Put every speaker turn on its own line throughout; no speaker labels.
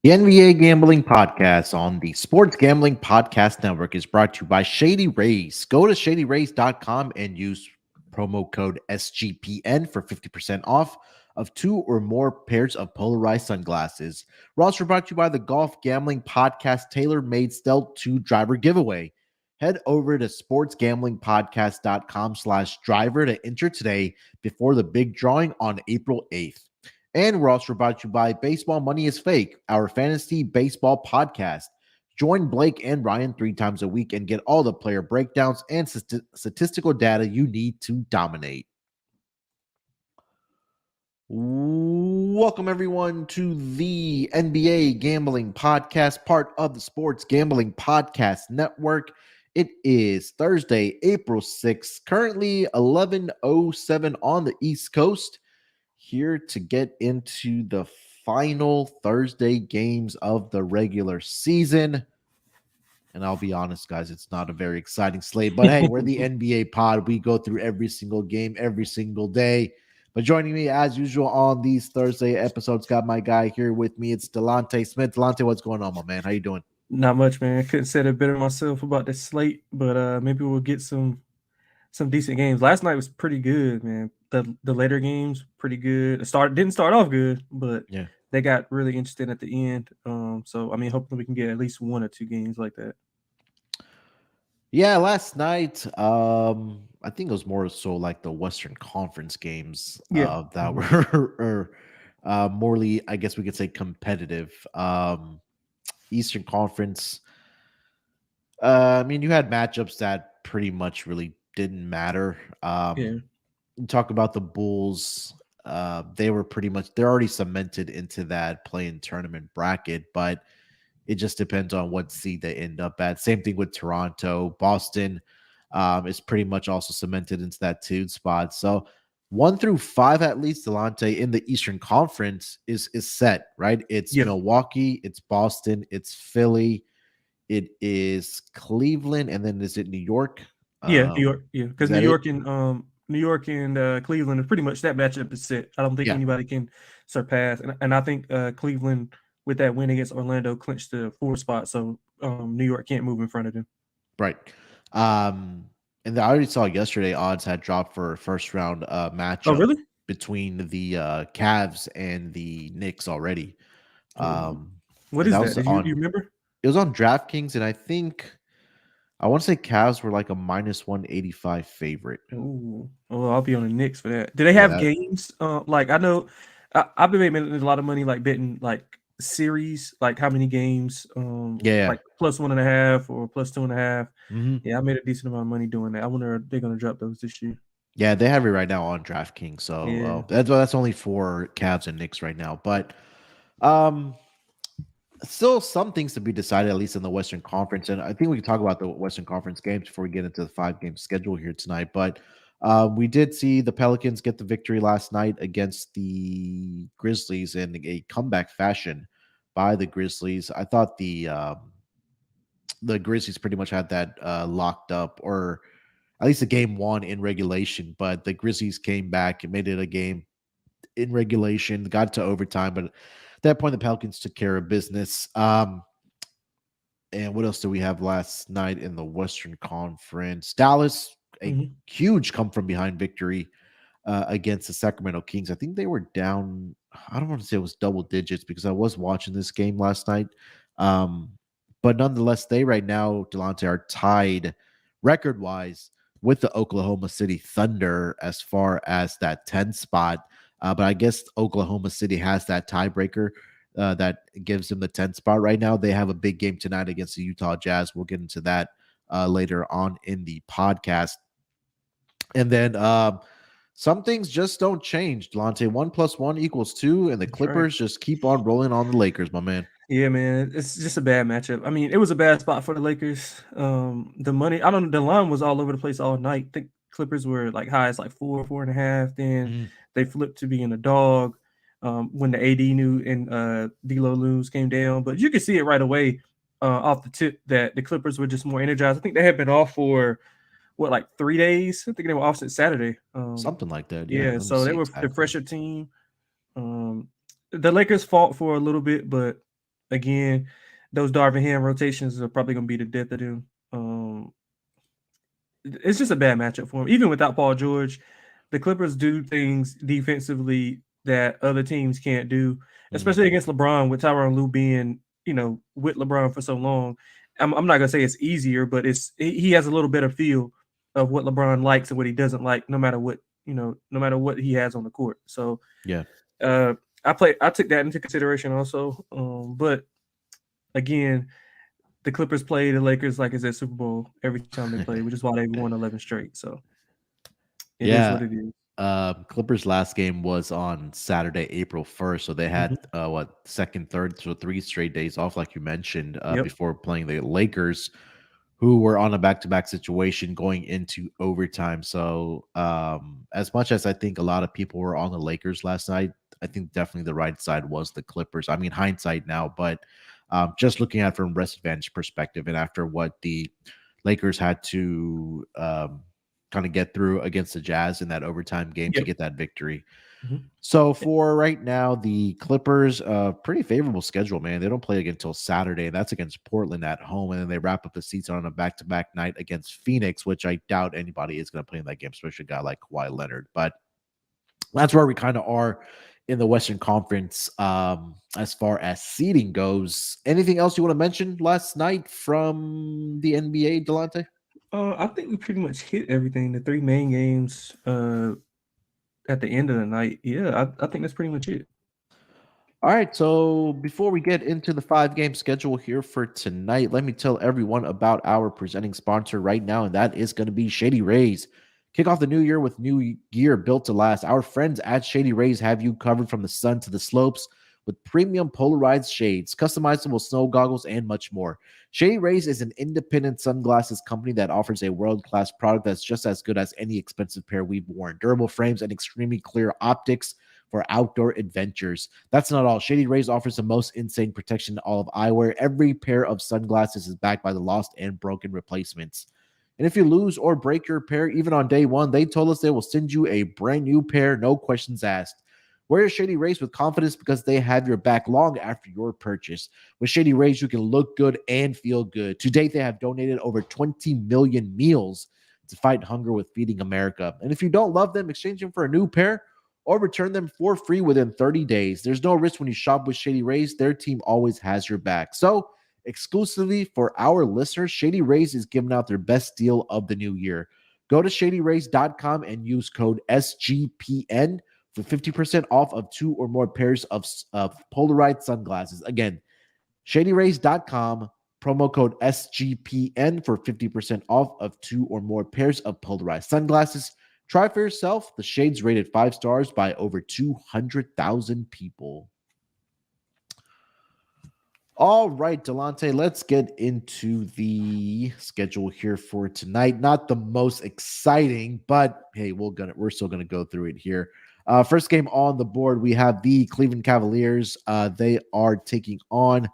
The NBA Gambling Podcast on the Sports Gambling Podcast Network is brought to you by Shady Rays. Go to shadyrays.com and use promo code SGPN for 50% off of 2 or more pairs of polarized sunglasses. We're also brought to you by the Golf Gambling Podcast tailor-made Stealth 2 driver giveaway. Head over to sportsgamblingpodcast.com/driver to enter today before the big drawing on April 8th. And we're also brought to you by Baseball Money is Fake, our fantasy baseball podcast. Join Blake and Ryan 3 times a week and get all the player breakdowns and statistical data you need to dominate. Welcome, everyone, to the NBA Gambling Podcast, part of the Sports Gambling Podcast Network. It is Thursday, April 6th, currently 11:07 on the East Coast. Here to get into the final Thursday games of the regular season. And I'll be honest, guys, it's not a very exciting slate. But hey, we're the NBA pod. We go through every single game every single day. But joining me, as usual, on these Thursday episodes, got my guy here with me. It's Delonte Smith. Delonte, what's going on, my man? How you doing?
Not much, man. I couldn't say it better myself about the slate, but maybe we'll get some decent games. Last night was pretty good, man. The later games pretty good. Didn't start off good, but
Yeah.
they got really interesting at the end. So I mean, hopefully we can get at least 1 or 2 games like that.
Yeah, last night, I think it was more so like the Western Conference games
Yeah.
that were morely, I guess we could say, competitive. Eastern Conference, I mean, you had matchups that pretty much really didn't matter.
Yeah.
You talk about the Bulls, they were pretty much, they're already cemented into that play-in tournament bracket, but it just depends on what seed they end up at. Same thing with Toronto. Boston is pretty much also cemented into that 2 spot. So 1 through 5, at least, Delonte, in the Eastern Conference is set, right? It's
Yeah.
Milwaukee, it's Boston, it's Philly, it is Cleveland, and then is it New York?
Yeah, New York. Yeah,
Is
because
that it?
New York and Cleveland is pretty much that matchup is set. I don't think
Yeah,
anybody can surpass. And I think Cleveland with that win against Orlando clinched the 4 spot, so New York can't move in front of them.
right. And I already saw yesterday odds had dropped for a first round
Oh,
matchup
really?
between the Cavs and the Knicks already.
Ooh. What
And
is
that
that?
was
Did you
on
remember?
it was on DraftKings, and I want to say Cavs were like a minus 185 favorite.
Ooh. Oh, I'll be on the Knicks for that. Do they
Yeah,
have
that
games? Like I know I've been making a lot of money like betting like series, like how many games,
yeah.
like plus 1.5 or plus 2.5.
Hmm.
Yeah, I made a decent amount of money doing that. I wonder if they're gonna drop those this year.
Yeah, they have it right now on DraftKings. So
Yeah.
that's only for Cavs and Knicks right now. But um still some things to be decided, at least in the Western Conference. And I think we can talk about the Western Conference games before we get into the 5-game schedule here tonight. But we did see the Pelicans get the victory last night against the Grizzlies in a comeback fashion by the Grizzlies. I thought the Grizzlies pretty much had that locked up, or at least a game 1 in regulation. But the Grizzlies came back and made it a game in regulation, got to overtime, but at that point the Pelicans took care of business. And what else do we have last night in the Western Conference? Dallas, a
Mhm.
huge come from behind victory against the Sacramento Kings. I think they were down, I don't want to say it was double digits because I was watching this game last night. Um, but nonetheless, they right now, Delonte, are tied record wise with the Oklahoma City Thunder as far as that 10 spot. But I guess Oklahoma City has that tiebreaker that gives them the 10th spot right now. They have a big game tonight against the Utah Jazz. We'll get into that later on in the podcast. And then some things just don't change, Delonte. 1 + 1 = 2, and the
That's right.
Clippers just keep on rolling on the Lakers, my man.
Yeah, man, it's just a bad matchup. I mean, it was a bad spot for the Lakers. The money, I don't know, the line was all over the place all night. I think Clippers were like high as like 4.5. Then
Mhm.
they flipped to being a dog when the AD new and D'Lo Loons came down. But you could see it right away off the tip that the Clippers were just more energized. I think they had been off for what, like 3 days. I think they were off since Saturday.
Something like that. Yeah.
Yeah,
Let me
so they
see
were the
exactly.
fresher team. Um, the Lakers fought for a little bit, but again, those Darvin Ham rotations are probably going to be the death of them. It's just a bad matchup for him. Even without Paul George, the Clippers do things defensively that other teams can't do, especially against LeBron with Tyronn Lue being, with LeBron for so long. I'm not gonna say it's easier, but he has a little better feel of what LeBron likes and what he doesn't like, no matter what he has on the court. So
Yeah.
I took that into consideration also. But again, the Clippers play the Lakers like it's a Super Bowl every time they play, which is why they won 11 straight. So it is what
Yeah.
it is.
Clippers last game was on Saturday, April 1st. So they had second, third, so 3 straight days off, like you mentioned,
Yep.
before playing the Lakers, who were on a back-to-back situation going into overtime. So as much as I think a lot of people were on the Lakers last night, I think definitely the right side was the Clippers. I mean, hindsight now, but just looking at it from rest advantage perspective, and after what the Lakers had to kind of get through against the Jazz in that overtime game to
Yep.
get that victory.
Mhm.
So for right now, the Clippers, pretty favorable schedule, man. They don't play again until Saturday, and that's against Portland at home, and then they wrap up the season on a back-to-back night against Phoenix, which I doubt anybody is going to play in that game, especially a guy like Kawhi Leonard. But that's where we kind of are in the Western Conference as far as seeding goes. Anything else you want to mention last night from the NBA, Delonte?
I think we pretty much hit everything. The 3 main games at the end of the night. Yeah, I think that's pretty much it.
All right, so before we get into the 5-game schedule here for tonight, let me tell everyone about our presenting sponsor right now, and that is going to be Shady Rays. Kick off the new year with new gear built to last. Our friends at Shady Rays have you covered from the sun to the slopes with premium polarized shades, customizable snow goggles, and much more. Shady Rays is an independent sunglasses company that offers a world-class product that's just as good as any expensive pair we've worn. Durable frames and extremely clear optics for outdoor adventures. That's not all. Shady Rays offers the most insane protection in all of eyewear. Every pair of sunglasses is backed by the lost and broken replacements. And if you lose or break your pair, even on day one, they told us they will send you a brand new pair, no questions asked. Wear your Shady Rays with confidence because they have your back long after your purchase. With Shady Rays, you can look good and feel good. To date, they have donated over 20 million meals to fight hunger with Feeding America. And if you don't love them, exchange them for a new pair or return them for free within 30 days. There's no risk when you shop with Shady Rays. Their team always has your back. So, exclusively for our listeners, Shady Rays is giving out their best deal of the new year. Go to shadyrays.com and use code SGPN for 50% off of 2 or more pairs of polarized sunglasses. Again, shadyrays.com, promo code SGPN for 50% off of 2 or more pairs of polarized sunglasses. Try for yourself. The shades rated 5 stars by over 200,000 people. All right, Delonte, let's get into the schedule here for tonight. Not the most exciting, but hey, we're still gonna go through it here. First game on the board, we have the Cleveland Cavaliers. They are taking on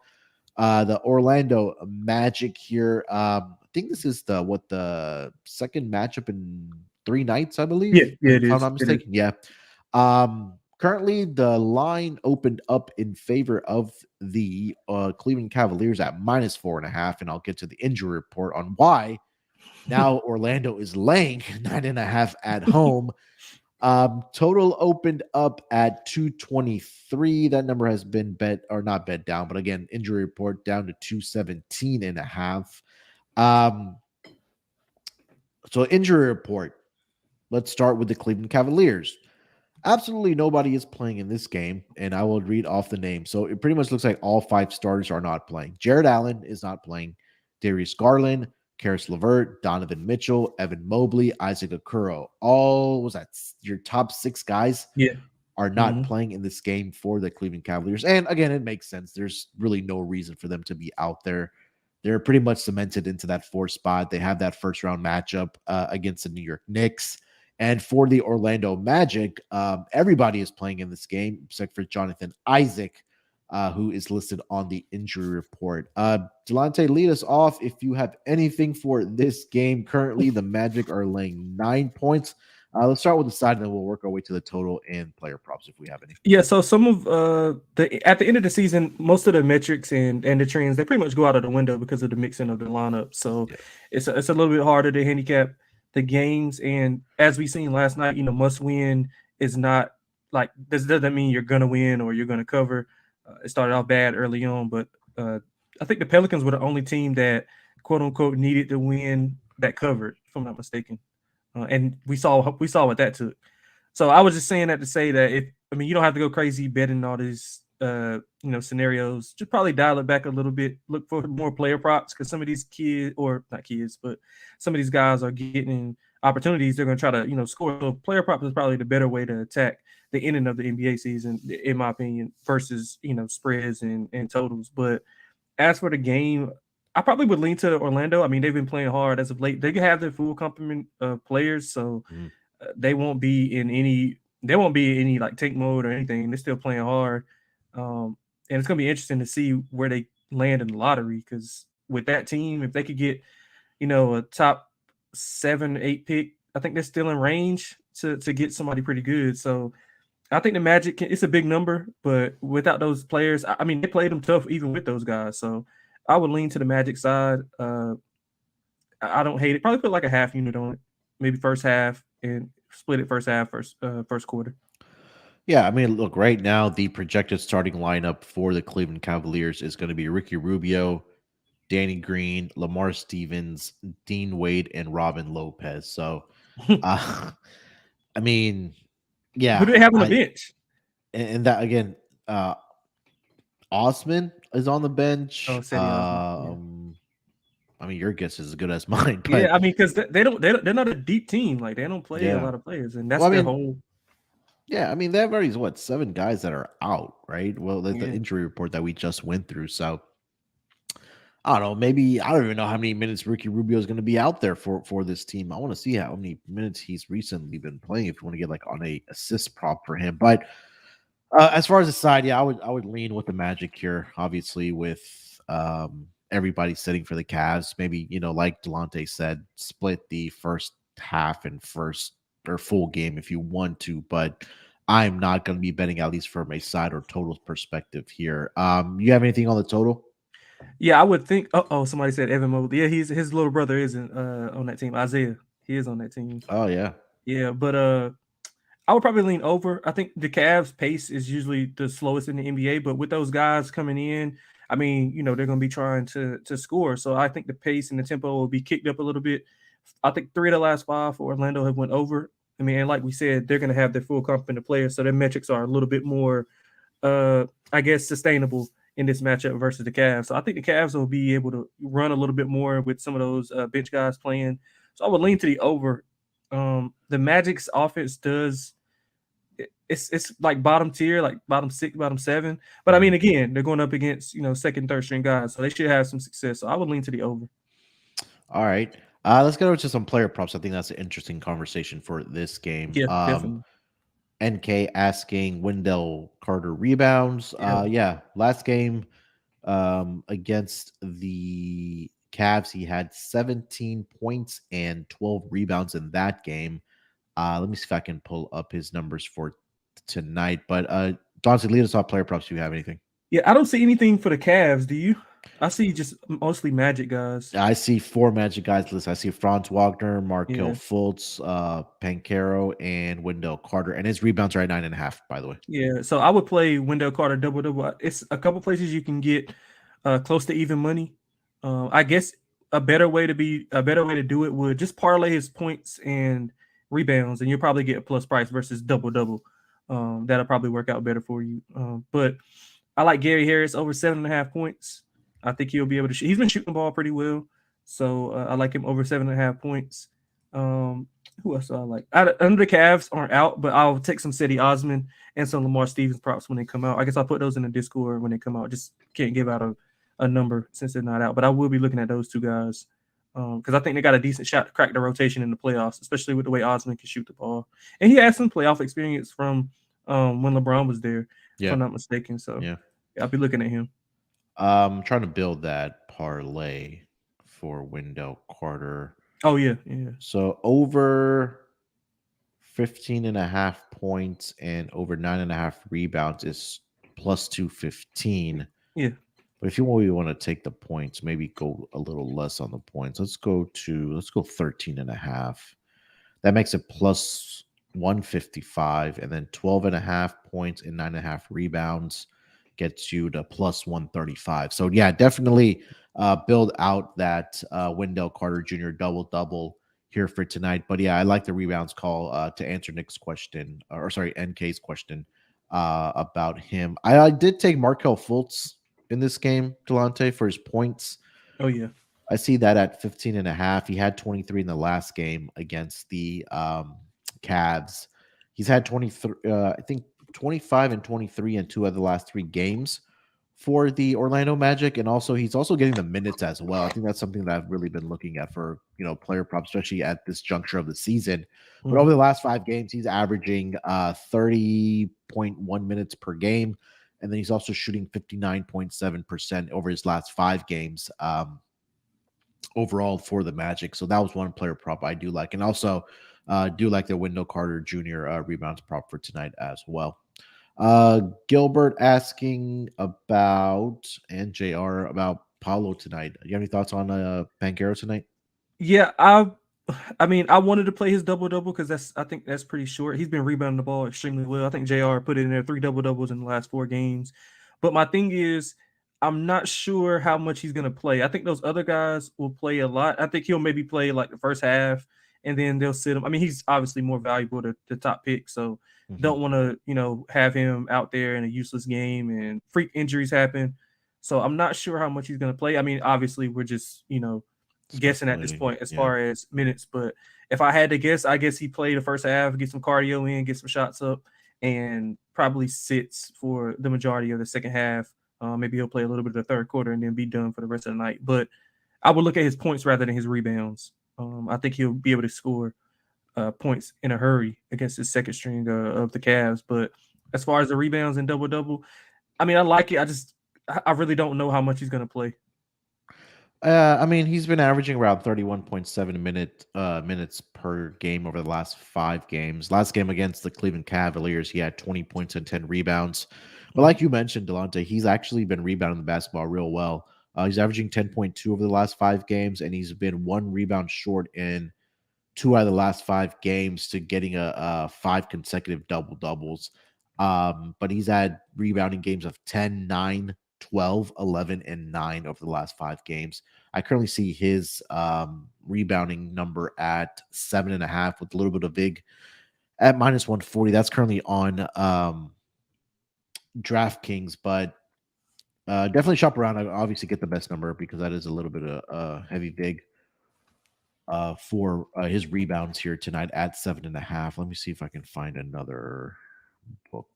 the Orlando Magic here. I think this is the second matchup in 3 nights, I believe.
Yeah, it
If I'm
is.
not mistaken. Yeah. Currently, the line opened up in favor of the Cleveland Cavaliers at -4.5, and I'll get to the injury report on why. Now Orlando is laying 9.5 at home. Total opened up at 223. That number has been not bet down, but again, injury report down to 217.5. So injury report. Let's start with the Cleveland Cavaliers. Absolutely nobody is playing in this game, and I will read off the names. So it pretty much looks like all 5 starters are not playing. Jared Allen is not playing. Darius Garland, Karis LeVert, Donovan Mitchell, Evan Mobley, Isaac Okoro. All was that your top 6 guys
Yeah.
are not playing in this game for the Cleveland Cavaliers. And again, it makes sense. There's really no reason for them to be out there. They're pretty much cemented into that 4th spot. They have that first round matchup against the New York Knicks. And for the Orlando Magic, everybody is playing in this game except for Jonathan Isaac, who is listed on the injury report. Delonte, lead us off if you have anything for this game. Currently, the Magic are laying 9 points. Let's start with the side, and then we'll work our way to the total and player props if we have any.
Yeah, so some of the at the end of the season, most of the metrics and the trends, they pretty much go out of the window because of the mixing of the lineup. So
Yeah.
it's a little bit harder to handicap the games. And as we seen last night, must win is not like this doesn't mean you're gonna win or you're gonna cover. It started off bad early on, but uh, I think the Pelicans were the only team that quote unquote needed to win that covered, if I'm not mistaken. And we saw what that took. So I was just saying that to say that you don't have to go crazy betting all these scenarios. Just probably dial it back a little bit. Look for more player props because some of these kids, or not kids, but some of these guys are getting opportunities. They're going to try to score. So player props is probably the better way to attack the ending of the NBA season, in my opinion, versus spreads and totals. But as for the game, I probably would lean to Orlando. I mean, they've been playing hard as of late. They can have their full complement of players, so they won't be in any like tank mode or anything. They're still playing hard, and it's gonna be interesting to see where they land in the lottery because with that team, if they could get a top 7, 8 pick, I think they're still in range to get somebody pretty good. So I think the Magic it's a big number, but without those players, I mean they played them tough even with those guys. So I would lean to the Magic side. I don't hate it. Probably put like a half unit on it, maybe first half and split it first half, first quarter.
Yeah, I mean, look, right now the projected starting lineup for the Cleveland Cavaliers is going to be Ricky Rubio, Danny Green, Lamar Stevens, Dean Wade, and Robin Lopez. So, uh, I mean,
Who
yeah,
do they have on the bench?
and that again, uh, Osman is on the bench.
Oh, Cedi Osman. Yeah.
I mean, your guess is as good as mine, but
Yeah, I mean, because they're not a deep team. Like they don't play a
yeah.
lot of players, and
Well,
that's
I
their
mean,
whole.
yeah, I mean, they have already what 7 guys that are out, right? Well, the
Yeah.
injury report that we just went through, so I don't know. Maybe I don't even know how many minutes Ricky Rubio is going to be out there for this team. I want to see how many minutes he's recently been playing. If you want to get like on a assist prop for him, but as far as the side, yeah, I would lean with the Magic here. Obviously, with everybody sitting for the Cavs, maybe like Delonte said, split the first half and first or full game if you want to, but I'm not going to be betting at least from a side or total perspective here. You have anything on the total?
Yeah, I would think. Oh, somebody said Evan Mobley. Yeah, his little brother isn't on that team. Isaiah, he is on that team.
Oh yeah.
Yeah, but I would probably lean over. I think the Cavs' pace is usually the slowest in the NBA, but with those guys coming in, I mean, they're going to be trying to score. So I think the pace and the tempo will be kicked up a little bit. I think 3 of the last 5 for Orlando have went over. I mean, and like we said, they're going to have their full complement of players, so their metrics are a little bit more, I guess, sustainable in this matchup versus the Cavs. So I think the Cavs will be able to run a little bit more with some of those bench guys playing. So I would lean to the over. The Magic's offense does it's like bottom tier, like bottom 6, bottom 7. But I mean, again, they're going up against second, third string guys, so they should have some success. So I would lean to the over.
All right. Let's go to some player props. I think that's an interesting conversation for this game.
Yeah, definitely.
NK asking Wendell Carter rebounds.
Yeah,
Yeah, last game against the Cavs, he had 17 points and 12 rebounds in that game. Let me see if I can pull up his numbers for tonight. But Dante, lead us off player props. Do you have anything?
yeah. I don't see anything for the Cavs. Do you? I see just mostly Magic guys.
I see 4 Magic guys list. I see Franz Wagner, Markel
Yeah,
Fultz, Pancaro, and Wendell Carter. And his rebounds are at 9.5, by the way.
yeah. So I would play Wendell Carter double double. It's a couple places you can get close to even money. I guess a better way to do it would just parlay his points and rebounds, and you'll probably get a plus price versus double double. That'll probably work out better for you. But I like Gary Harris over 7.5 points. I think he'll be able to shoot. He's been shooting the ball pretty well, so I like him over 7.5 points. Who else do I like? Under the Cavs aren't out, but I'll take some Cedi Osman and some Lamar Stevens props when they come out. I guess I'll put those in the Discord when they come out. Just can't give out a number since they're not out, but I will be looking at those 2 guys because I think they got a decent shot to crack the rotation in the playoffs, especially with the way Osman can shoot the ball. And he has some playoff experience from when LeBron was there, if
Yeah.
I'm not mistaken. So
Yeah.
I'll be looking at him.
I'm trying to build that parlay for Wendell Carter.
Oh yeah, yeah.
So over 15.5 points and over 9.5 rebounds is plus 215.
Yeah.
But if you want to take the points, maybe go a little less on the points. Let's go 13.5. That makes it plus 155, and then 12.5 points and 9.5 rebounds gets you to plus 135. So yeah, definitely build out that Wendell Carter Jr. double here for tonight. But yeah, I like the rebounds call to answer Nick's question, or sorry, NK's question about him. I did take Markel Fultz in this game, Delonte, for his points.
Oh yeah.
I see that at 15.5. He had 23 in the last game against the Cavs. He's had 23, I think 25 and 23 in 2 of the last 3 games for the Orlando Magic. And also, he's also getting the minutes as well. I think that's something that I've really been looking at for, player props, especially at this juncture of the season. But over the last 5 games, he's averaging 30.1 minutes per game. And then he's also shooting 59.7% over his last 5 games. Overall for the Magic. So that was one player prop I do like. And also do like the Wendell Carter Jr. Rebounds prop for tonight as well. Gilbert asking about, and JR, about Paulo tonight. Do you have any thoughts on Banchero tonight?
Yeah, I mean, I wanted to play his double-double because I think that's pretty short. He's been rebounding the ball extremely well. I think JR put it in there 3 double-doubles in the last 4 games. But my thing is, I'm not sure how much he's going to play. I think those other guys will play a lot. I think he'll maybe play like the first half, and then they'll sit him. I mean, he's obviously more valuable to the top pick, so don't want to, have him out there in a useless game and freak injuries happen. So I'm not sure how much he's going to play. I mean, obviously, we're just, guessing at this point as far as minutes. But if I had to guess, I guess he played the first half, get some cardio in, get some shots up, and probably sits for the majority of the second half. Maybe he'll play a little bit of the third quarter and then be done for the rest of the night. But I would look at his points rather than his rebounds. I think he'll be able to score points in a hurry against his second string of the Cavs. But as far as the rebounds and double-double, I mean, I like it. I really don't know how much he's going to play.
I mean, he's been averaging around 31.7 minutes per game over the last 5 games. Last game against the Cleveland Cavaliers, he had 20 points and 10 rebounds. But like you mentioned, Delonte, he's actually been rebounding the basketball real well. He's averaging 10.2 over the last 5 games, and he's been 1 rebound short in 2 out of the last 5 games to getting a 5 consecutive double-doubles. But he's had rebounding games of 10, 9, 12, 11, and 9 over the last 5 games. I currently see his rebounding number at 7.5 with a little bit of VIG at minus 140. That's currently on DraftKings, but definitely shop around. I obviously get the best number because that is a little bit of heavy VIG for his rebounds here tonight at 7.5. Let me see if I can find another book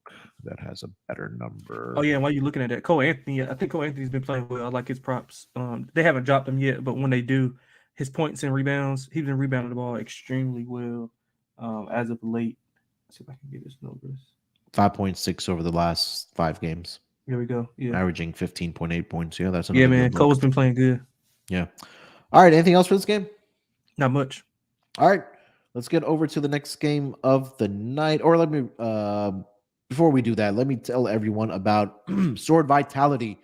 that has a better number.
Oh yeah, while you're looking at that, Cole Anthony, I think Cole Anthony's been playing well. I like his props. They haven't dropped him yet, but when they do, his points and rebounds, he's been rebounding the ball extremely well as of late. Let's see if I can get his numbers.
5.6 over the last 5 games.
Here we go. Yeah,
averaging 15.8 points. Yeah, that's
man. Cole's been playing good.
Yeah. All right. Anything else for this game?
Not much.
All right. Let's get over to the next game of the night. Or let me, before we do that, let me tell everyone about Sword Vitality.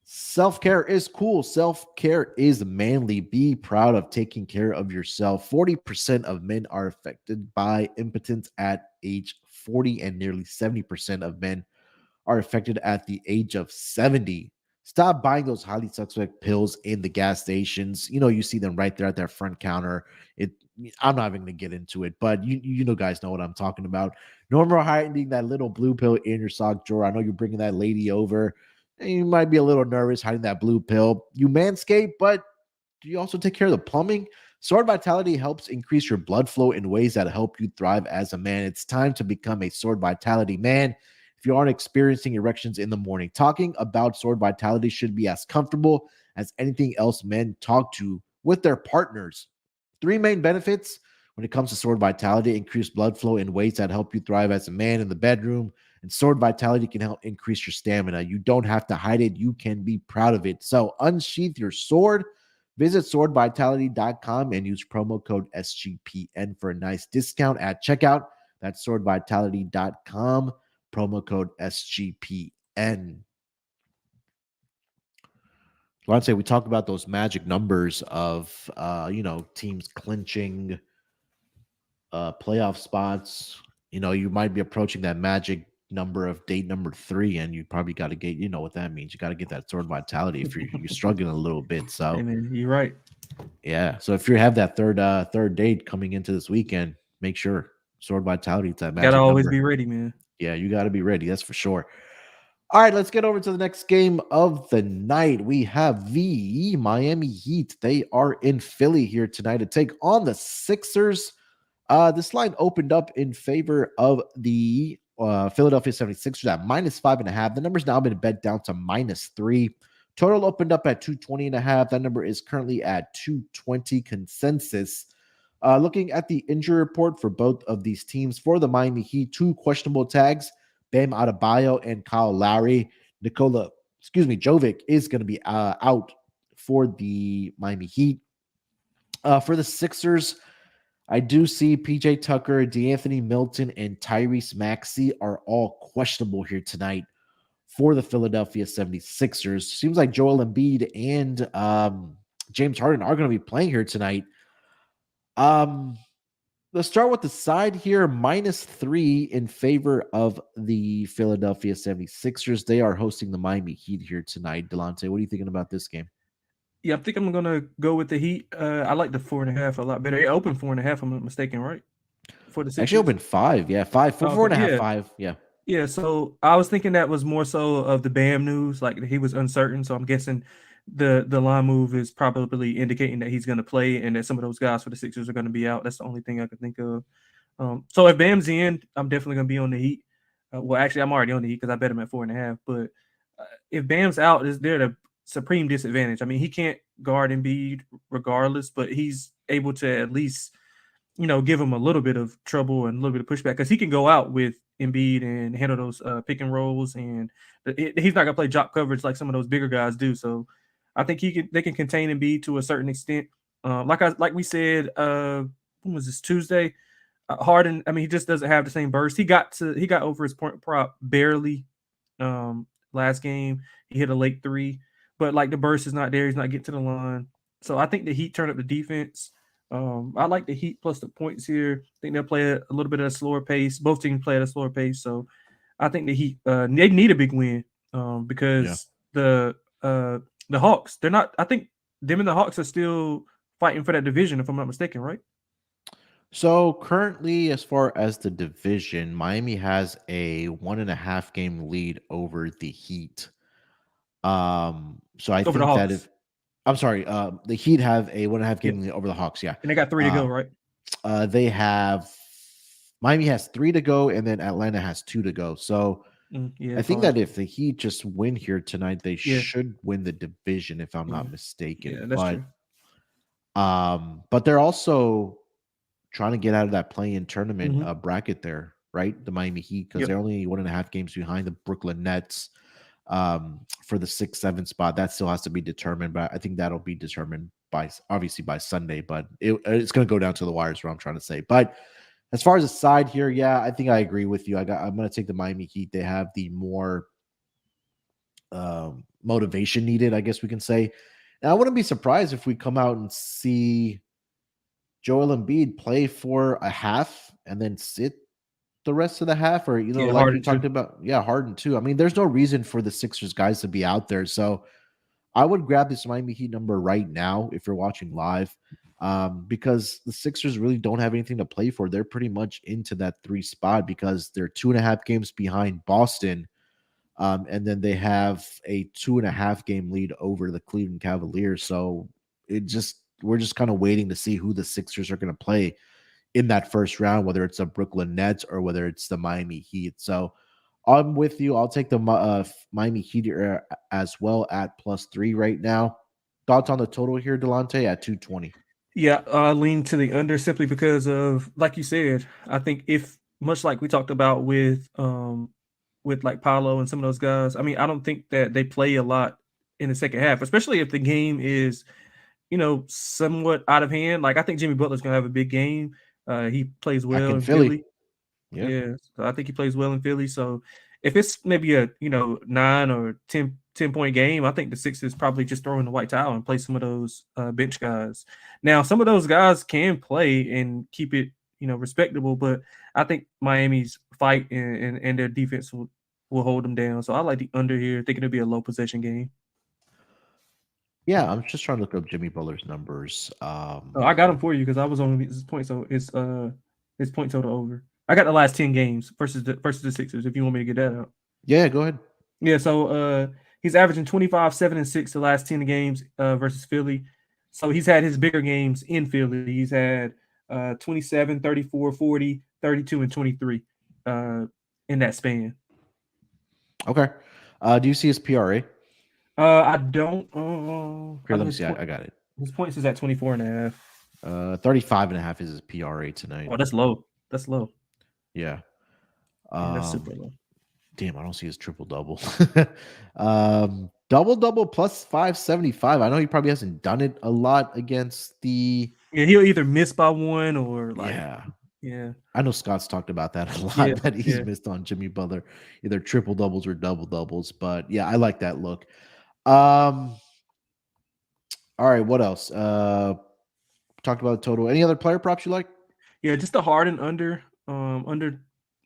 Self-care is cool. Self-care is manly. Be proud of taking care of yourself. 40% of men are affected by impotence at age 40, and nearly 70% of men are affected at the age of 70. Stop buying those highly suspect pills in the gas stations. You see them right there at their front counter. I'm not even going to get into it, but you guys know what I'm talking about. No more hiding that little blue pill in your sock drawer. I know you're bringing that lady over, and you might be a little nervous hiding that blue pill. You manscape, but do you also take care of the plumbing? Sword Vitality helps increase your blood flow in ways that help you thrive as a man. It's time to become a Sword Vitality man. If you aren't experiencing erections in the morning, talking about Sword Vitality should be as comfortable as anything else men talk to with their partners. 3 main benefits when it comes to Sword Vitality: increased blood flow in ways that help you thrive as a man in the bedroom, and Sword Vitality can help increase your stamina. You don't have to hide it. You can be proud of it. So unsheath your sword. Visit swordvitality.com and use promo code SGPN for a nice discount at checkout. That's swordvitality.com, promo code SGPN. Lance, we talked about those magic numbers of teams clinching playoff spots. You might be approaching that magic number of date number 3, and you probably got to get, what that means. You got to get that sword vitality if you're struggling a little bit. So,
hey man, you're right.
Yeah. So if you have that third date coming into this weekend, make sure sword vitality is that magic
Gotta always
number.
be ready, man.
Yeah, you got to be ready. That's for sure. All right, let's get over to the next game of the night. We have the Miami Heat. They are in Philly here tonight to take on the Sixers. This line opened up in favor of the Philadelphia 76ers at -5.5. The number's now been bet down to -3. Total opened up at 220.5. That number is currently at 220 consensus. Looking at the injury report for both of these teams, for the Miami Heat, 2 questionable tags, Bam Adebayo and Kyle Lowry. Jovic is going to be out for the Miami Heat. For the Sixers, I do see PJ Tucker, DeAnthony Milton, and Tyrese Maxey are all questionable here tonight for the Philadelphia 76ers. Seems like Joel Embiid and James Harden are going to be playing here tonight. Let's start with the side here, -3 in favor of the Philadelphia 76ers. They are hosting the Miami Heat here tonight. Delonte, what are you thinking about this game?
Yeah, I think I'm gonna go with the Heat. I like the 4.5 a lot better. It opened 4.5. I'm not mistaken, right? For the Sixers.
Actually opened 5. Yeah, 5, 4.5, 5. Yeah.
Yeah, so I was thinking that was more so of the Bam news, like he was uncertain. So I'm guessing the line move is probably indicating that he's going to play and that some of those guys for the Sixers are going to be out. That's the only thing I could think of. So if Bam's in, I'm definitely going to be on the Heat. Well, actually, I'm already on the Heat because I bet him at 4.5. But if Bam's out, they're the supreme disadvantage. I mean, he can't guard Embiid regardless, but he's able to at least give him a little bit of trouble and a little bit of pushback because he can go out with Embiid and handle those pick and rolls, and he's not gonna play drop coverage like some of those bigger guys do. So I think they can contain Embiid to a certain extent. Like we said, when was this Tuesday? Harden, I mean, he just doesn't have the same burst. He got over his point prop barely last game. He hit a late 3, but like the burst is not there. He's not getting to the line. So I think the Heat turn up the defense. I like the Heat plus the points here. I think they'll play a little bit at a slower pace. Both teams play at a slower pace, so I think the Heat they need a big win because the Hawks, they're not. I think them and the Hawks are still fighting for that division, if I'm not mistaken, right?
So currently, as far as the division, Miami has a 1.5 game lead over the Heat. So I think that if I'm sorry, the Heat have a 1.5 game lead over the Hawks. Yeah,
and they got 3 to go, right?
They have Miami has 3 to go, and then Atlanta has 2 to go. So I think that if the Heat just win here tonight, they should win the division, if I'm not mistaken.
Yeah, that's true.
But they're also trying to get out of that play-in tournament bracket there, right? The Miami Heat, because they're only 1.5 games behind the Brooklyn Nets for the 6-7 spot. That still has to be determined, but I think that'll be determined obviously by Sunday, but it's going to go down to the wires, what I'm trying to say. But as far as the side here, yeah, I think I agree with you. I'm going to take the Miami Heat. They have the more motivation needed, I guess we can say. And I wouldn't be surprised if we come out and see Joel Embiid play for a half and then sit the rest of the half, or like
Harden
we talked about, Harden too. I mean, there's no reason for the Sixers guys to be out there. So I would grab this Miami Heat number right now if you're watching live, because the Sixers really don't have anything to play for. They're pretty much into that 3 spot because they're 2.5 games behind Boston, and then they have a 2.5 game lead over the Cleveland Cavaliers. So we're just kind of waiting to see who the Sixers are going to play in that first round, whether it's the Brooklyn Nets or whether it's the Miami Heat. So I'm with you. I'll take the Miami Heat as well at +3 right now. Thoughts on the total here, Delonte, at 220?
Yeah, I lean to the under simply because of, like you said, I think if much like we talked about with like Paolo and some of those guys, I mean, I don't think that they play a lot in the second half, especially if the game is, somewhat out of hand. Like I think Jimmy Butler's gonna have a big game. He plays well in Philly.
Yeah.
Yeah, so I think he plays well in Philly. So if it's maybe a 9 or 10 point game, I think the Sixers probably just throw in the white towel and play some of those bench guys. Now, some of those guys can play and keep it respectable, but I think Miami's fight and their defense will hold them down. So I like the under here, thinking it'll be a low possession game.
Yeah, I'm just trying to look up Jimmy Butler's numbers.
Oh, I got him for you because I was on his point. So it's point total over. I got the last 10 games versus the Sixers. If you want me to get that out.
Yeah, go ahead.
Yeah, so he's averaging 25, 7, and 6 the last 10 games versus Philly. So he's had his bigger games in Philly. He's had 27, 34, 40, 32, and 23 in that span.
Okay. Do you see his PRA?
I don't.
Here, let me see. I got it.
His points is at 24 and a half.
35 and a half is his PRA tonight.
Oh, that's low. That's low.
Yeah.
Yeah, that's super low.
Damn, I don't see his triple double. Double plus 575. I know he probably hasn't done it a lot against the.
Yeah, he'll either miss by one or like.
Yeah. I know Scott's talked about that a lot. That he's missed on Jimmy Butler, either triple doubles or double doubles. But yeah, I like that look. All right, what else? Talked about total. Any other player props you like?
Yeah, just the Harden under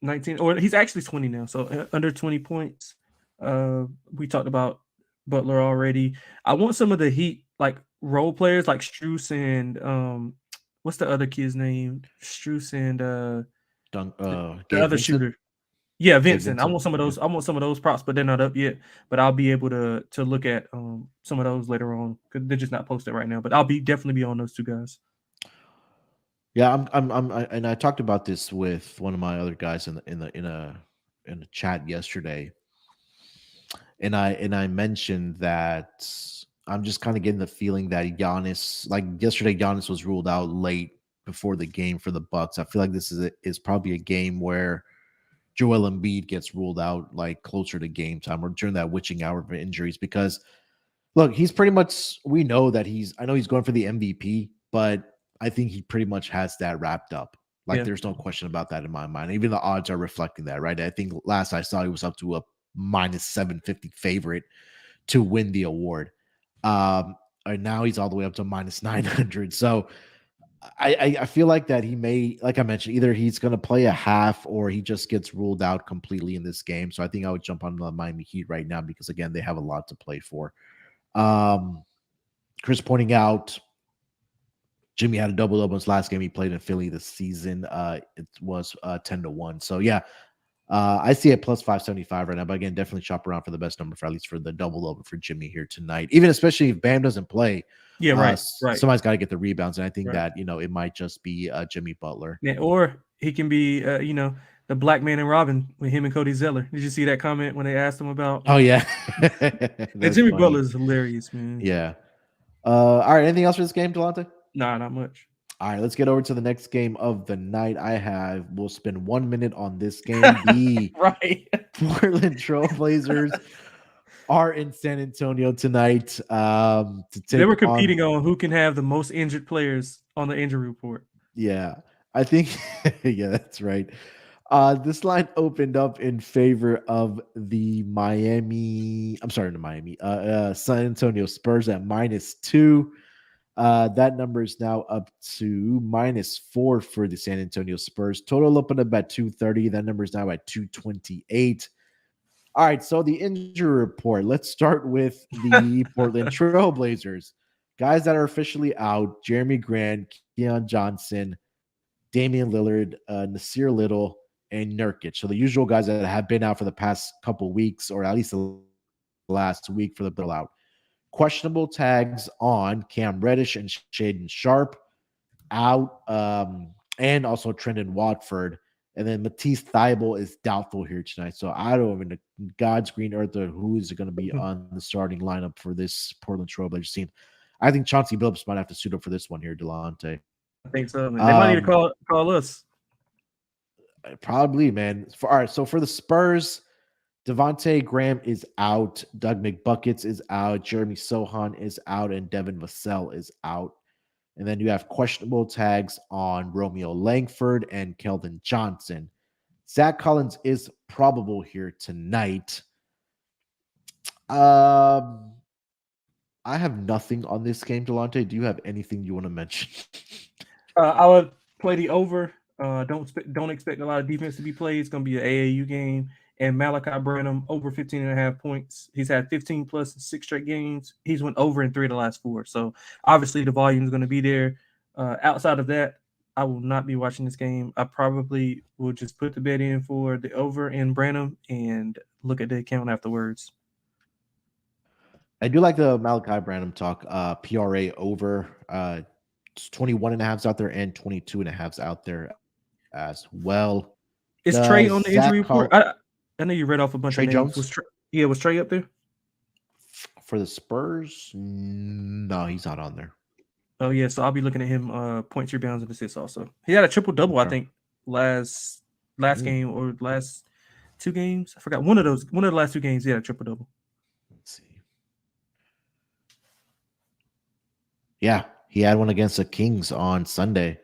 19, or he's actually 20 now, so under 20 points. We talked about Butler already. I want some of the Heat like role players like Strus and what's the other kid's name? Strus and the other
Vincent?
shooter. Yeah, Vincent. I want some of those. I want some of those props, but they're not up yet. But I'll be able to look at some of those later on because they're just not posted right now. But I'll definitely be on those two guys.
Yeah, and I talked about this with one of my other guys in a chat yesterday, and I mentioned that I'm just kind of getting the feeling that Giannis, like yesterday, Giannis was ruled out late before the game for the Bucks. I feel like this is probably a game where Joel Embiid gets ruled out like closer to game time or during that witching hour of injuries because look, he's pretty much, we know that I know he's going for the MVP, but I think he pretty much has that wrapped up. Like there's no question about that in my mind. Even the odds are reflecting that, right? I think last I saw he was up to a minus 750 favorite to win the award. And now he's all the way up to minus 900. So I feel like that he may, like I mentioned, either he's going to play a half or he just gets ruled out completely in this game. So I think I would jump on the Miami Heat right now because, again, they have a lot to play for. Chris pointing out Jimmy had a double-double in his last game he played in Philly this season. It was 10-1. So, yeah, I see it plus 575 right now. But, again, definitely shop around for the best number for at least for the double-double for Jimmy here tonight. Even especially if Bam doesn't play.
Yeah, right.
Somebody's got to get the rebounds. And I think that, it might just be Jimmy Butler.
Yeah, or he can be, the black man and Robin with him and Cody Zeller. Did you see that comment when they asked him about?
Oh, yeah.
Jimmy Butler is hilarious, man.
Yeah. All right. Anything else for this game, Delonte?
Nah, not much.
All right, let's get over to the next game of the night. We'll spend 1 minute on this game. The Portland Trailblazers are in San Antonio tonight. They
were competing on who can have the most injured players on the injury report.
Yeah, I think, yeah, that's right. This line opened up in favor of the San Antonio Spurs at -2. That number is now up to -4 for the San Antonio Spurs. Total opened up at 230. That number is now at 228. All right, so the injury report. Let's start with the Portland Trailblazers. Guys that are officially out: Jeremy Grant, Keon Johnson, Damian Lillard, Nasir Little, and Nurkic. So the usual guys that have been out for the past couple weeks, or at least the last week for the bill out. Questionable tags on Cam Reddish and Shaden Sharp out, and also Trendon Watford. And then Matisse Thybulle is doubtful here tonight. So I don't even know God's green earth who is going to be on the starting lineup for this Portland Trailblazers team. I think Chauncey Billups might have to suit up for this one here, Delonte.
I think so, man. They might need to call us.
Probably, man. All right, so for the Spurs, Devontae Graham is out. Doug McBuckets is out. Jeremy Sohan is out. And Devin Vassell is out. And then you have questionable tags on Romeo Langford and Keldon Johnson. Zach Collins is probable here tonight. Um, I have nothing on this game, Delonte. Do you have anything you want to mention?
I would play the over. Don't expect a lot of defense to be played. It's going to be an AAU game. And Malachi Branham over 15 and a half points. He's had 15 plus in 6 straight games. He's went over in 3 of the last 4. So obviously the volume is going to be there. Outside of that, I will not be watching this game. I probably will just put the bet in for the over in Branham and look at the account afterwards.
I do like the Malachi Branham talk. PRA over 21 and a halves out there and 22 and a halves out there as well.
Is Trey on the injury report? I know you read off a bunch
Trey
of names.
Jones?
Was Trey up there?
For the Spurs? No, he's not on there.
Oh yeah, so I'll be looking at him points, rebounds, and assists also. He had a triple double, I think, last game or last 2 games. I forgot one of the last 2 games he had a triple double.
Let's see. Yeah, he had one against the Kings on Sunday.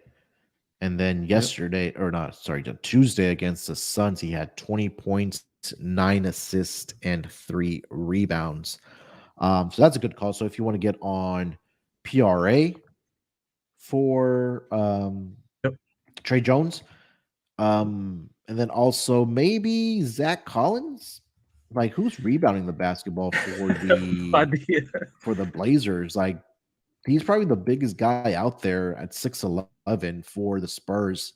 And then yesterday, Tuesday against the Suns, he had 20 points, 9 assists, and 3 rebounds. So that's a good call. So if you want to get on PRA for Trey Jones, and then also maybe Zach Collins. Like, who's rebounding the basketball for the Blazers? Like, he's probably the biggest guy out there at 6'11" for the Spurs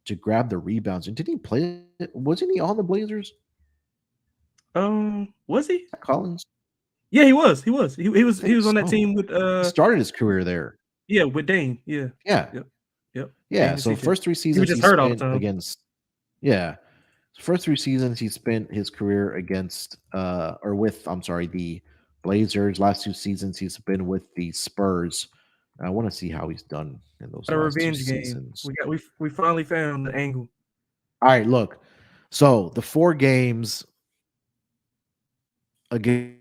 to grab the rebounds. And did he play? Wasn't he on the Blazers?
Was he?
Collins?
Yeah, he was. He was on that team with
he started his career there.
Yeah, with Dane. Yeah.
Yep. Yeah. So first 3 seasons he spent against. Yeah. First 3 seasons he spent his career against the Blazers. Last 2 seasons he's been with the Spurs. I want to see how he's done in those last 2 seasons.
We finally found the angle.
All right, look. So the 4 games against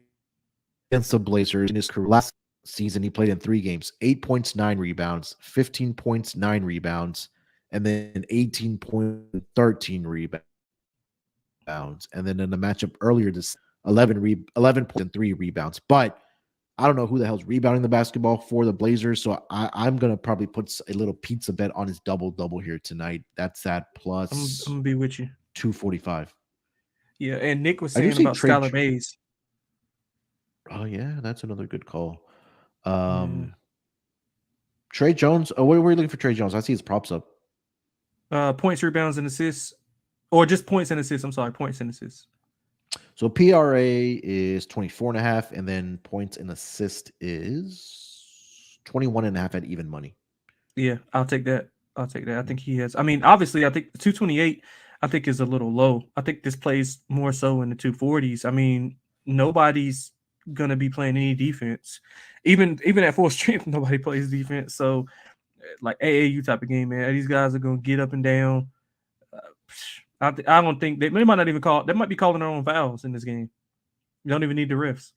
the Blazers in his career last season, he played in 3 games: 8 points, 9 rebounds, 15 points, 9 rebounds, and then 18 points, 13 rebounds. And then in the matchup earlier, this 11 points and 3 rebounds. But I don't know who the hell's rebounding the basketball for the Blazers, so I'm gonna probably put a little pizza bet on his double here tonight. That's at plus.
I'm gonna be with you.
245.
Yeah, and Nick was saying about Skylar Mays.
Oh yeah, that's another good call. Trey Jones. Oh, where are you looking for Trey Jones? I see his props up.
Points, rebounds, and assists, or just points and assists. I'm sorry, points and assists.
So PRA is 24.5, and then points and assist is 21.5 at even money.
Yeah, I'll take that. I think he has. I mean, obviously, I think 228. I think is a little low. I think this plays more so in the 240s. I mean, nobody's gonna be playing any defense, even at full strength. Nobody plays defense. So, like AAU type of game, man. These guys are gonna get up and down. I don't think they might not even call. They might be calling their own fouls in this game. You don't even need the refs.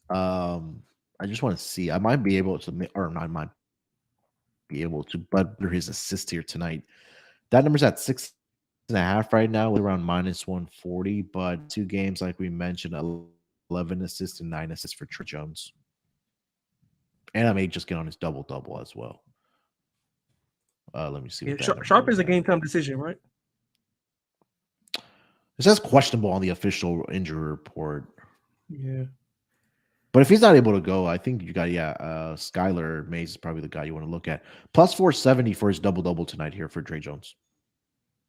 I just want to see. I might be able to, or not. I might be able to, but his assist here tonight. That number's at 6.5 right now, with around minus 140. But 2 games, like we mentioned, 11 assists and 9 assists for Trey Jones. And I may just get on his double as well. Let me see.
Yeah, Sharp is a game time decision, right?
It says questionable on the official injury report.
Yeah.
But if he's not able to go, I think you got, Skylar Mays is probably the guy you want to look at. Plus 470 for his double tonight here for Trey Jones.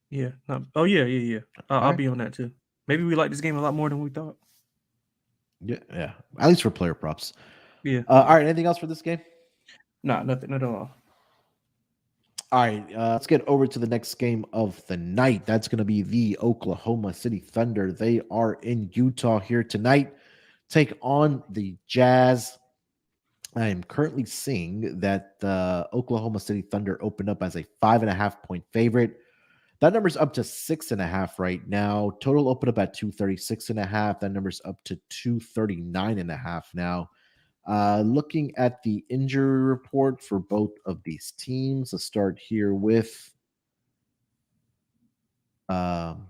Yeah. Yeah. I'll be on that too. Maybe we like this game a lot more than we thought.
Yeah. At least for player props.
Yeah.
All right. Anything else for this game?
No, nothing at all.
All right, let's get over to the next game of the night. That's going to be the Oklahoma City Thunder. They are in Utah here tonight. Take on the Jazz. I am currently seeing that the Oklahoma City Thunder opened up as a 5.5-point favorite. That number's up to 6.5 right now. Total opened up at 236.5. That number's up to 239.5 now. Looking at the injury report for both of these teams, let's start here with Um,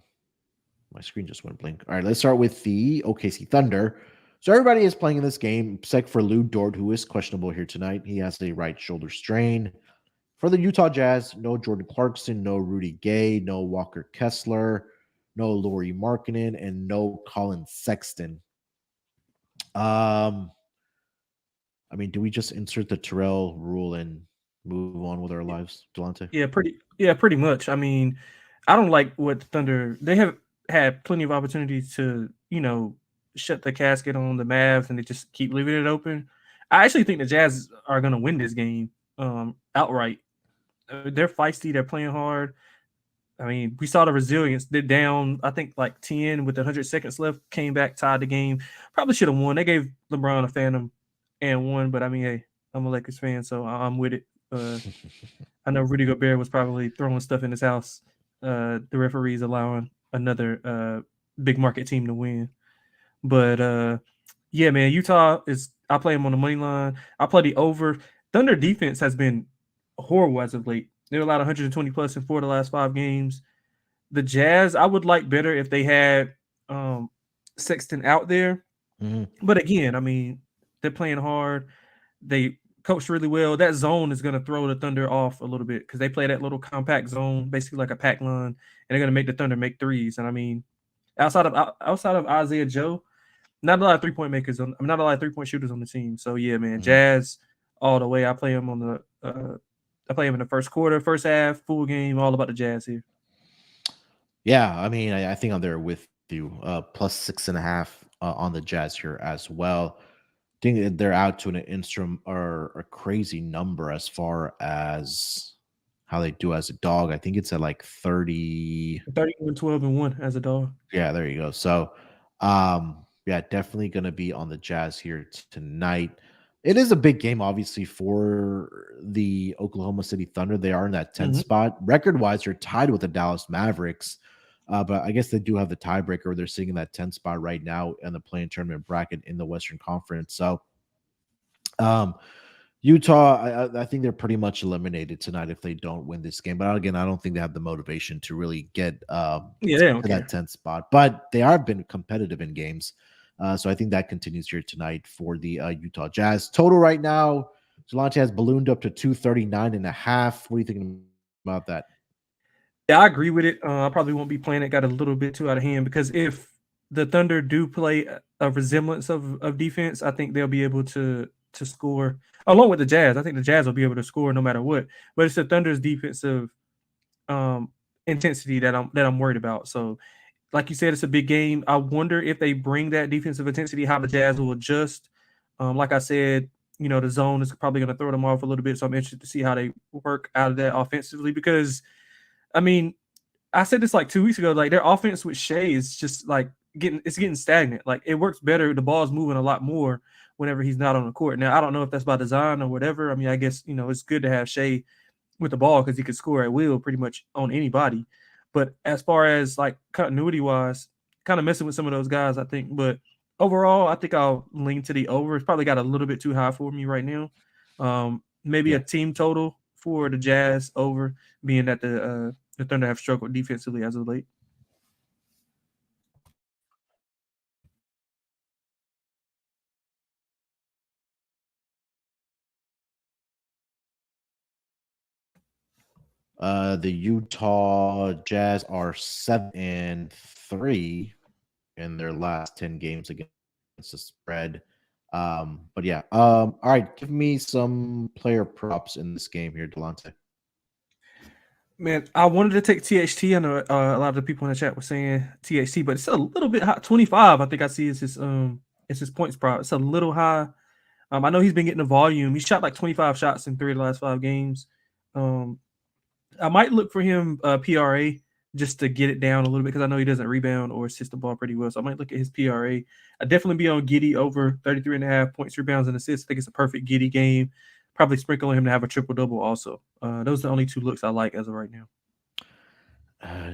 my screen just went blink. All right, let's start with the OKC Thunder. So everybody is playing in this game, except for Lou Dort, who is questionable here tonight. He has a right shoulder strain. For the Utah Jazz, no Jordan Clarkson, no Rudy Gay, no Walker Kessler, no Laurie Markkinen, and no Colin Sexton. Um, I mean, do we just insert the Terrell rule and move on with our lives, Delonte?
Pretty much. I mean, I don't like what the Thunder they have had plenty of opportunities to, shut the casket on the Mavs and they just keep leaving it open. I actually think the Jazz are gonna win this game outright. They're feisty, they're playing hard. I mean, we saw the resilience. They're down, I think, like 10 with 100 seconds left, came back, tied the game. Probably should have won. They gave LeBron a phantom and won, but I mean, hey, I'm a Lakers fan, so I'm with it. I know Rudy Gobert was probably throwing stuff in his house. The referees allowing another big market team to win. But yeah, man, Utah is. I play them on the money line. I play the over. Thunder defense has been horrible as of late. They're allowed 120 plus in 4 of the last 5 games. The Jazz, I would like better if they had Sexton out there. But again, I mean, they're playing hard. They coached really well. That zone is going to throw the Thunder off a little bit because they play that little compact zone, basically like a pack line, and they're going to make the Thunder make threes. And I mean, outside of Isaiah Joe, not a lot of 3-point makers. Not a lot of 3-point shooters on the team. So yeah, man, Jazz all the way. I play them I play them in the first quarter, first half, full game. All about the Jazz here.
Yeah, I mean, I think I'm there with you. Plus 6.5 on the Jazz here as well. I think that they're out to an instrument or a crazy number as far as how they do as a dog. I think it's at like 30.
31, 12, and 1 as a dog.
Yeah, there you go. So, yeah, definitely going to be on the Jazz here tonight. It is a big game, obviously, for the Oklahoma City Thunder. They are in that 10th spot. Record wise, they're tied with the Dallas Mavericks. But I guess they do have the tiebreaker. They're sitting in that 10th spot right now in the play-in tournament bracket in the Western Conference. So, Utah, I think they're pretty much eliminated tonight if they don't win this game. But again, I don't think they have the motivation to really get
Yeah, they don't
to
care.
that 10th spot. But they have been competitive in games. So I think that continues here tonight for the Utah Jazz. Total right now, Delonte has ballooned up to 239.5. What are you thinking about that?
Yeah, I agree with it. I probably won't be playing it. Got a little bit too out of hand because if the Thunder do play a resemblance of defense, I think they'll be able to score along with the Jazz. I think the Jazz will be able to score no matter what. But it's the Thunder's defensive intensity that I'm worried about. So, like you said, it's a big game. I wonder if they bring that defensive intensity, how the Jazz will adjust. Like I said, the zone is probably going to throw them off a little bit. So I'm interested to see how they work out of that offensively because, I mean, I said this like 2 weeks ago. Like their offense with Shea is just like getting stagnant. Like it works better. The ball's moving a lot more whenever he's not on the court. Now I don't know if that's by design or whatever. I mean, I guess it's good to have Shea with the ball because he could score at will pretty much on anybody. But as far as like continuity wise, kind of messing with some of those guys, I think. But overall, I think I'll lean to the over. It's probably got a little bit too high for me right now. Maybe a team total for the Jazz over, being that the Thunder have struggled defensively as of late.
The Utah Jazz are 7-3 in their last 10 games against the spread. But yeah. All right, give me some player props in this game here, Delonte.
Man, I wanted to take THT. I know a lot of the people in the chat were saying THT, but it's a little bit high. 25, I think I see is his points prop. It's a little high. I know he's been getting the volume. He shot like 25 shots in 3 of the last 5 games. I might look for him PRA just to get it down a little bit because I know he doesn't rebound or assist the ball pretty well. So I might look at his PRA. I'd definitely be on Giddy over 33.5 points, rebounds, and assists. I think it's a perfect Giddy game. Probably sprinkling him to have a triple-double also. Those are the only 2 looks I like as of right now.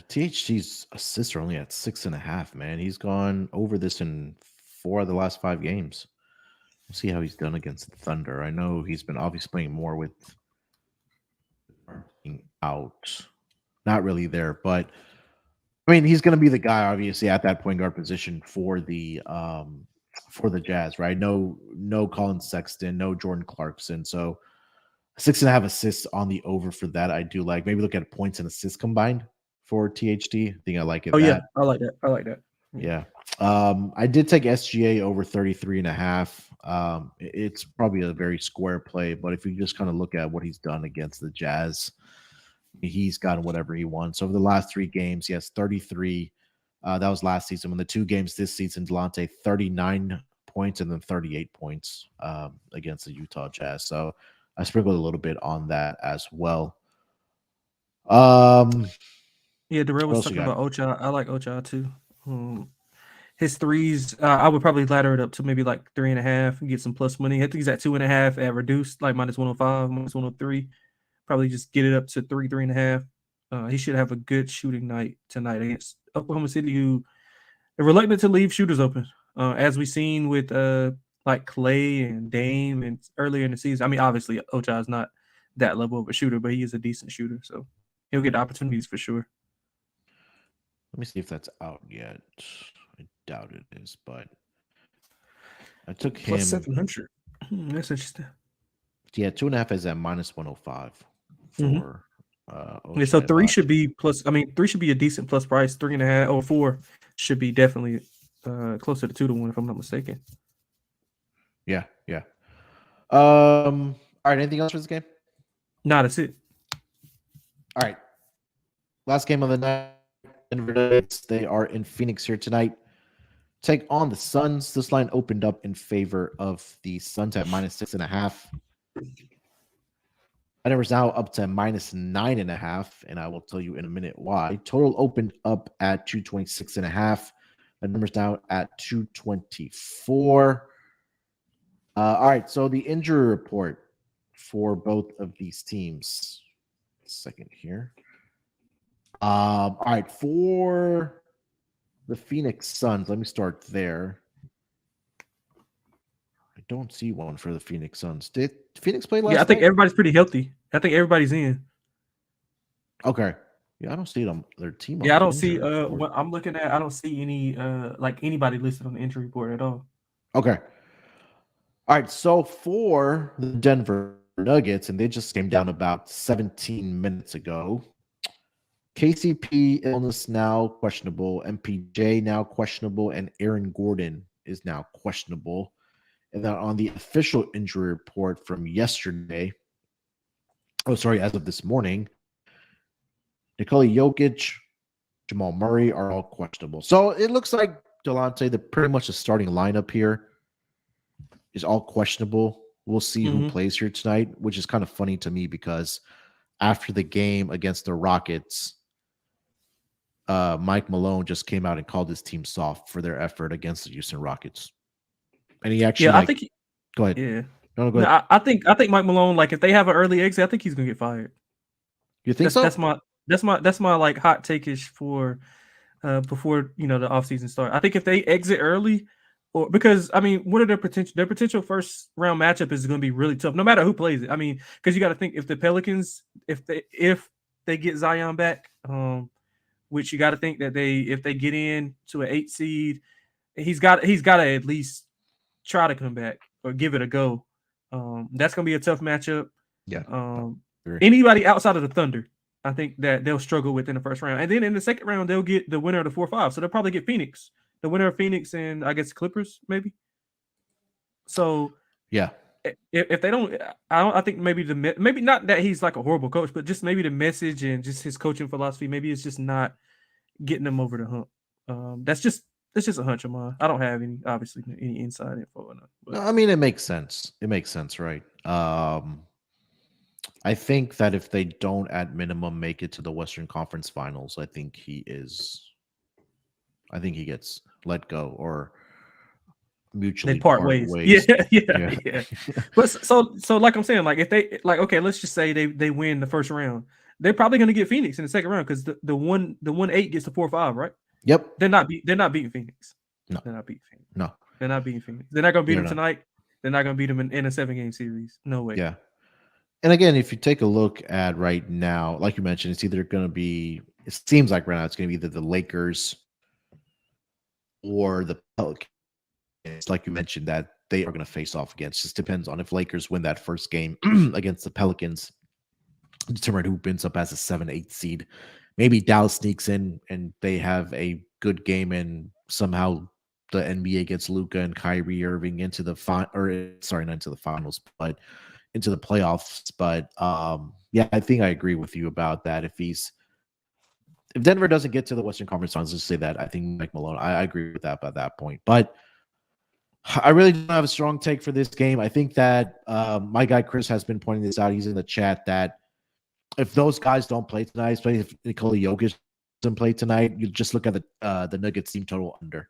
THT's assists are only at 6.5, man. He's gone over this in 4 of the last 5 games. We'll see how he's done against the Thunder. I know he's been obviously playing more with out. Not really there, but I mean, he's going to be the guy, obviously, at that point guard position for the Jazz, right? No Colin Sexton, no Jordan Clarkson. So 6.5 assists on the over for that. I do like. Maybe look at points and assists combined for THD. I think I like it.
Oh yeah,
that.
I like that. I like that.
Yeah. I did take SGA over 33.5. It's probably a very square play, but if you just kind of look at what he's done against the Jazz, he's gotten whatever he wants. Over the last 3 games, he has 33. That was last season. When the 2 games this season, Delonte 39 points and then 38 points against the Utah Jazz. So I sprinkled a little bit on that as well.
Yeah, Darrell was talking about Ocha. I like Ocha too. His threes, I would probably ladder it up to maybe like 3.5 and get some plus money. I think he's at 2.5 at reduced, like minus 105, minus 103. Probably just get it up to 3.5. He should have a good shooting night tonight against Oklahoma City, who are reluctant to leave shooters open, as we've seen with like Clay and Dame and earlier in the season. I mean, obviously Ocha is not that level of a shooter, but he is a decent shooter, so he'll get opportunities for sure.
Let me see if that's out yet. I doubt it is, but I took him
plus 700. That's interesting.
Yeah, 2.5 is at minus 105 for.
Yeah, so 3 should be plus. I mean, 3 should be a decent plus price. 3.5 or 4 should be definitely closer to 2-1 if I'm not mistaken.
Yeah. All right. Anything else for this game?
No, that's it.
All right. Last game of the night. Denver Nuggets. They are in Phoenix here tonight. Take on the Suns. This line opened up in favor of the Suns at minus 6.5. Denver's now up to minus 9.5, and I will tell you in a minute why. Total opened up at 226.5. The number's now at 224. All right, so the injury report for both of these teams. Second here. All right, for the Phoenix Suns, let me start there. I don't see one for the Phoenix Suns. Did Phoenix play last night?
Yeah, I think everybody's pretty healthy. I think everybody's in.
Okay. Yeah, I don't see them. Their team.
Yeah, I don't see. What I'm looking at, I don't see any like anybody listed on the injury report at all.
Okay. All right. So for the Denver Nuggets, and they just came down about 17 minutes ago. KCP illness now questionable. MPJ now questionable, and Aaron Gordon is now questionable. And then on the official injury report from yesterday, as of this morning, Nikola Jokic, Jamal Murray are all questionable. So it looks like, Delonte, pretty much the starting lineup here is all questionable. We'll see who plays here tonight, which is kind of funny to me because after the game against the Rockets, Mike Malone just came out and called his team soft for their effort against the Houston Rockets. And he actually,
I think.
Go ahead.
Yeah.
No, go ahead.
I think Mike Malone, like if they have an early exit, I think he's gonna get fired.
You think so?
That's my like hot take-ish for before the offseason start. I think if they exit early, or because I mean, what are their potential first round matchup is going to be really tough, no matter who plays it. I mean, because you got to think if the Pelicans, if they get Zion back, which you got to think that if they get in to an 8 seed, he's got to at least try to come back or give it a go. That's going to be a tough matchup.
Yeah.
Anybody outside of the Thunder, I think that they'll struggle with in the first round. And then in the second round, they'll get the winner of the 4-5. So they'll probably get Phoenix, the winner of Phoenix and I guess Clippers, maybe. So
yeah,
if they don't, I think maybe maybe not that he's like a horrible coach, but just maybe the message and just his coaching philosophy, maybe it's just not getting them over the hump. That's just a hunch of mine. I don't have any inside info on it.
No, I mean, it makes sense. It makes sense, right? I think that if they don't at minimum make it to the Western Conference Finals, I think he gets let go or mutually
they part ways. Yeah. But so like I'm saying, like if they okay, let's just say they win the first round, they're probably going to get Phoenix in the second round because the 1-8 gets the 4-5, right?
Yep.
They're not beating Phoenix.
No,
they're not beating Phoenix.
No,
they're not beating Phoenix. They're not going to beat them tonight. They're not going to beat them in a 7-game series. No way.
Yeah. And again, if you take a look at right now, like you mentioned, it's either going to be it seems like right now it's going to be either the Lakers or the Pelicans. It's like you mentioned that they are going to face off against. Just depends on if Lakers win that first game against the Pelicans, determine who ends up as a 7-8 seed. Maybe Dallas sneaks in and they have a good game, and somehow the NBA gets Luka and Kyrie Irving into the not into the finals, but into the playoffs. But yeah, I think I agree with you about that. If Denver doesn't get to the Western Conference Finals, just say that I think Mike Malone. I agree with that by that point. But I really don't have a strong take for this game. I think that my guy Chris has been pointing this out. He's in the chat that if those guys don't play tonight, especially if Nikola Jokic doesn't play tonight, you just look at the Nuggets team total under.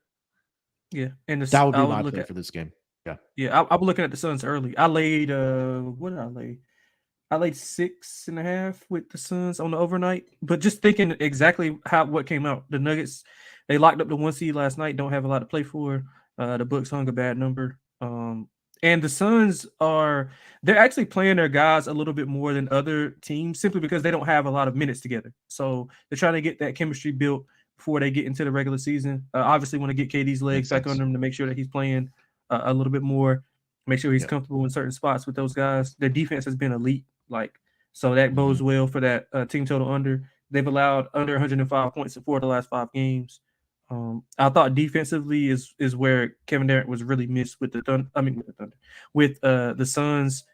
Yeah, and
That would
I
be
would
my
look
play
at
for this game. Yeah.
I was looking at the Suns early. I laid what did I lay? I laid 6.5 with the Suns on the overnight, but just thinking exactly what came out. The Nuggets, they locked up the 1 seed last night. Don't have a lot to play for. The Bucks hung a bad number. And the Suns they're actually playing their guys a little bit more than other teams simply because they don't have a lot of minutes together. So they're trying to get that chemistry built before they get into the regular season. Obviously, want to get KD's legs back under him to make sure that he's playing a little bit more, make sure he's comfortable in certain spots with those guys. Their defense has been elite. So that bodes well for that team total under. They've allowed under 105 points in 4 of the last 5 games. I thought defensively is where Kevin Durant was really missed with the Thunder. With the Suns.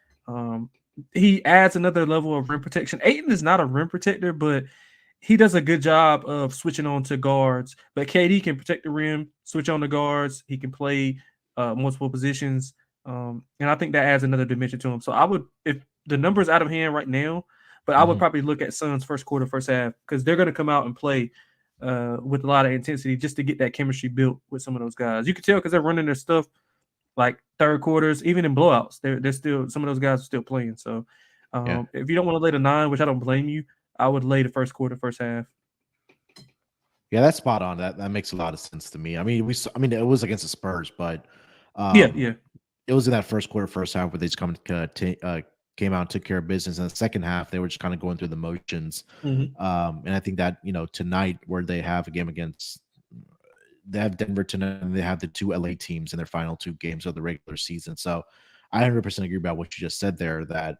He adds another level of rim protection. Ayton is not a rim protector, but he does a good job of switching on to guards. But KD can protect the rim, switch on the guards. He can play multiple positions. And I think that adds another dimension to him. So I would, if the number's out of hand right now, but I would probably look at Suns first quarter, first half, because they're going to come out and play with a lot of intensity just to get that chemistry built with some of those guys. You can tell because they're running their stuff like third quarters, even in blowouts. They're still, some of those guys are still playing. So if you don't want to lay the 9, which I don't blame you, I would lay the first quarter, first half.
Yeah, that's spot on. That makes a lot of sense to me. I mean, it was against the Spurs, but
yeah.
It was in that first quarter, first half where they just came out and took care of business. In the second half, they were just kind of going through the motions. And I think that, tonight where they have a game they have Denver tonight and they have the 2 LA teams in their final 2 games of the regular season. So I 100% agree about what you just said there, that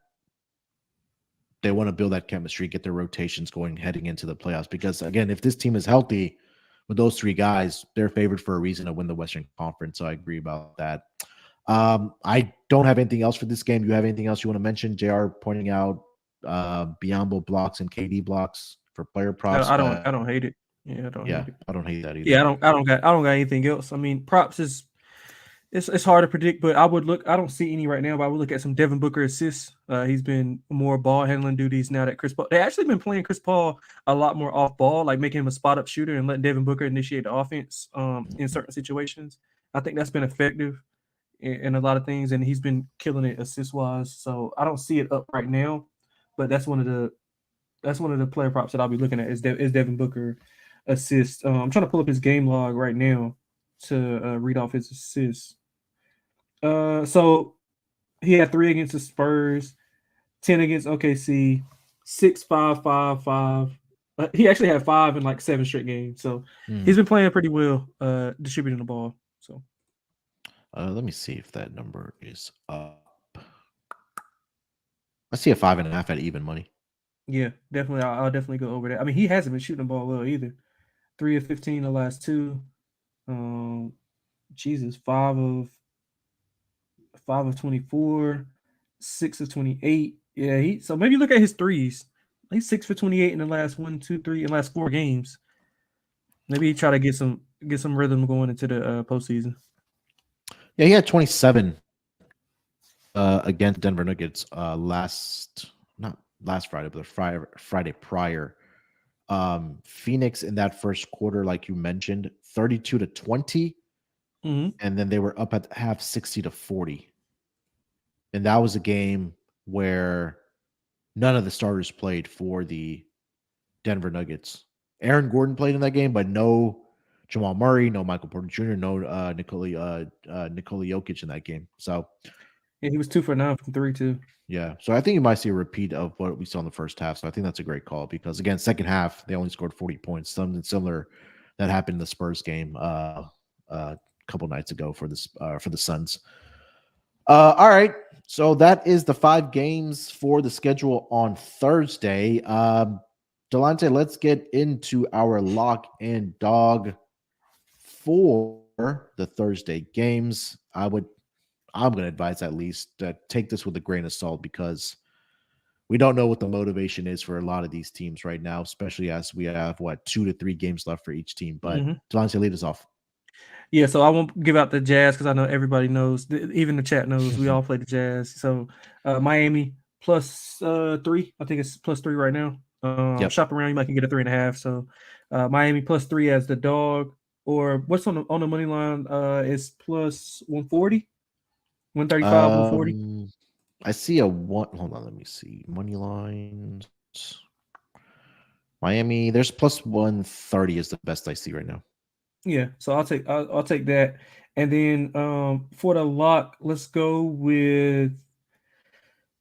they want to build that chemistry, get their rotations going heading into the playoffs. Because again, if this team is healthy with those 3 guys, they're favored for a reason to win the Western Conference. So I agree about that. I don't have anything else for this game. You have anything else you want to mention? JR pointing out Biombo blocks and KD blocks for player props.
I don't hate it. Yeah, I don't hate it.
I don't hate that either.
Yeah, I don't got anything else. I mean, props is it's hard to predict, but I don't see any right now, but I would look at some Devin Booker assists. He's been more ball handling duties now that Chris Paul. They actually been playing Chris Paul a lot more off ball, like making him a spot up shooter and letting Devin Booker initiate the offense in certain situations. I think that's been effective in a lot of things, and he's been killing it assist wise. So I don't see it up right now, but that's one of the player props that I'll be looking at is Devin Booker assist. I'm trying to pull up his game log right now to read off his assists. So he had 3 against the Spurs, 10 against OKC, 6, 5, 5, 5. He actually had 5 in like 7 straight games. So he's been playing pretty well, distributing the ball. So
let me see if that number is up. I see a 5.5 at even money.
Yeah, definitely. I'll definitely go over that. I mean, he hasn't been shooting the ball well either. 3 of 15 the last 2. 5 of 24, 6 of 28. Yeah, so maybe look at his threes. He's 6 for 28 in the last 1, 2, 3 in the last 4 games. Maybe he try to get some rhythm going into the postseason.
Yeah, he had 27 against Denver Nuggets not last Friday, but the Friday prior. Phoenix in that first quarter, like you mentioned, 32-20. And then they were up at half 60-40. And that was a game where none of the starters played for the Denver Nuggets. Aaron Gordon played in that game, but no Jamal Murray, no Michael Porter Jr., no Nikola Jokic in that game. So
Yeah, he was 2 for 9 from three too.
Yeah. So I think you might see a repeat of what we saw in the first half. So I think that's a great call because again, second half they only scored 40 points. Something similar that happened in the Spurs game a couple nights ago for the Suns. All right. So that is the 5 games for the schedule on Thursday. Delonte, let's get into our lock and dog for the Thursday games. I'm going to advise at least take this with a grain of salt because we don't know what the motivation is for a lot of these teams right now, especially as we have 2 to 3 games left for each team. But Delonte, lead us off.
Yeah, so I won't give out the Jazz because I know everybody knows, even the chat knows we all play the Jazz. So Miami plus 3. I think it's plus 3 right now.
Yep.
Shop around, you might can get a 3.5. So Miami plus 3 as the dog, or what's on the money line? Is plus 140, 135, 140.
I see a one. Hold on, let me see. Money lines. Miami, there's plus 130 is the best I see right now.
Yeah, so I'll take that. And then for the lock, let's go with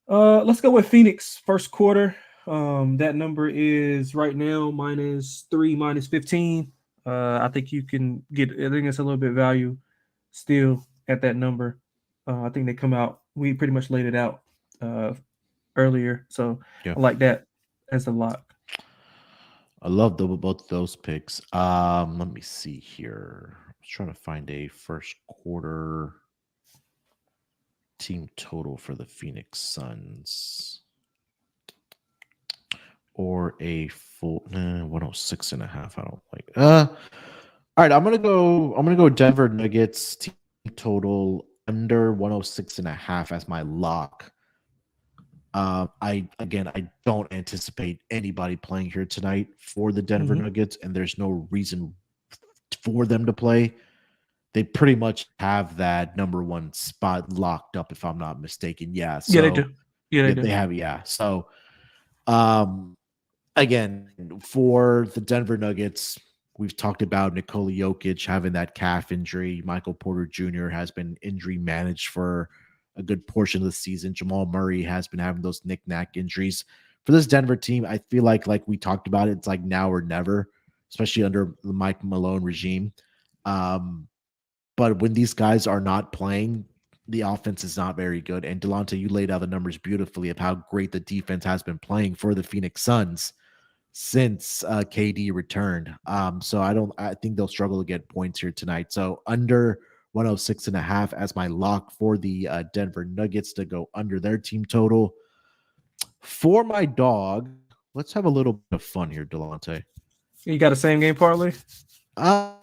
Phoenix first quarter. That number is right now -3, -15. I think you can get. I think it's a little bit value still at that number. I think they come out. We pretty much laid it out earlier, so
Yeah.
I like that as a lock.
I love both of those picks. Let me see here. I was trying to find a first quarter team total for the Phoenix Suns. Or a full 106.5. I don't like. All right, I'm gonna go Denver Nuggets team total under 106.5 as my lock. I don't anticipate anybody playing here tonight for the Denver Nuggets, and there's no reason for them to play. They pretty much have that number 1 spot locked up, if I'm not mistaken. Yeah, so
Yeah, they do. Yeah, they do.
They have. Yeah, so again, for the Denver Nuggets, we've talked about Nikola Jokic having that calf injury. Michael Porter Jr. has been injury managed for a good portion of the season. Jamal Murray has been having those knick-knack injuries. For this Denver team, I feel like we talked about, it's like now or never, especially under the Mike Malone regime. But when these guys are not playing, the offense is not very good. And Delonte, you laid out the numbers beautifully of how great the defense has been playing for the Phoenix Suns since KD returned. So I think they'll struggle to get points here tonight. So under 106.5 as my lock for the Denver Nuggets to go under their team total. For my dog, let's have a little bit of fun here, Delonte.
You got a same game parlay?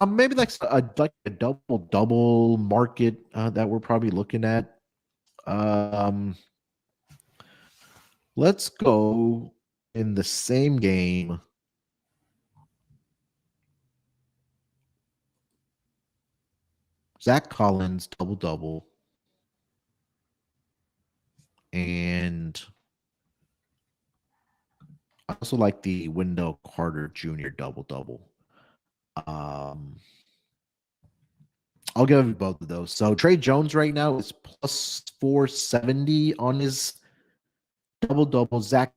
Maybe like a double market that we're probably looking at. Let's go in the same game. Zach Collins double, and I also like the Wendell Carter Jr. double. I'll give you both of those. So Trey Jones right now is plus 470 on his double. Zach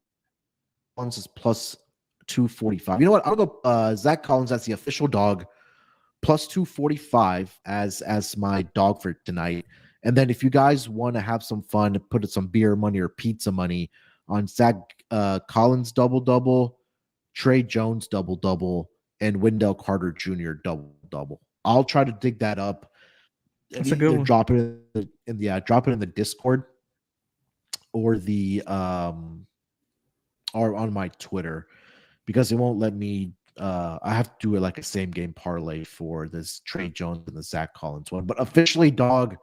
Collins is plus 245. You know what? I'll go Zach Collins as the official dog, plus 245 as my dog for tonight. And then if you guys want to have some fun, put some beer money or pizza money on Zach Collins double, Trey Jones double, and Wendell Carter Jr. double. I'll try to dig that up.
That's a good one.
Drop it drop it in the Discord or the or on my Twitter, because it won't let me. I have to do it like a same game parlay for this Trey Jones and the Zach Collins one. But officially, dog,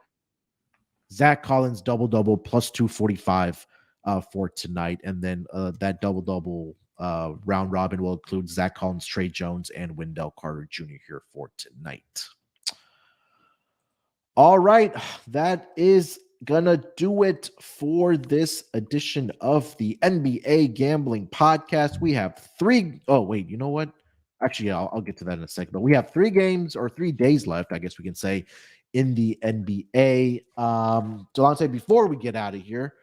Zach Collins double plus 245 for tonight, and then that double round robin will include Zach Collins, Trey Jones, and Wendell Carter Jr. here for tonight. All right, that is gonna do it for this edition of the NBA Gambling Podcast. We have 3. Oh wait, you know what? Actually, I'll get to that in a second. But we have 3 games or 3 days left, I guess we can say, in the NBA. Delonte, before we get out of here,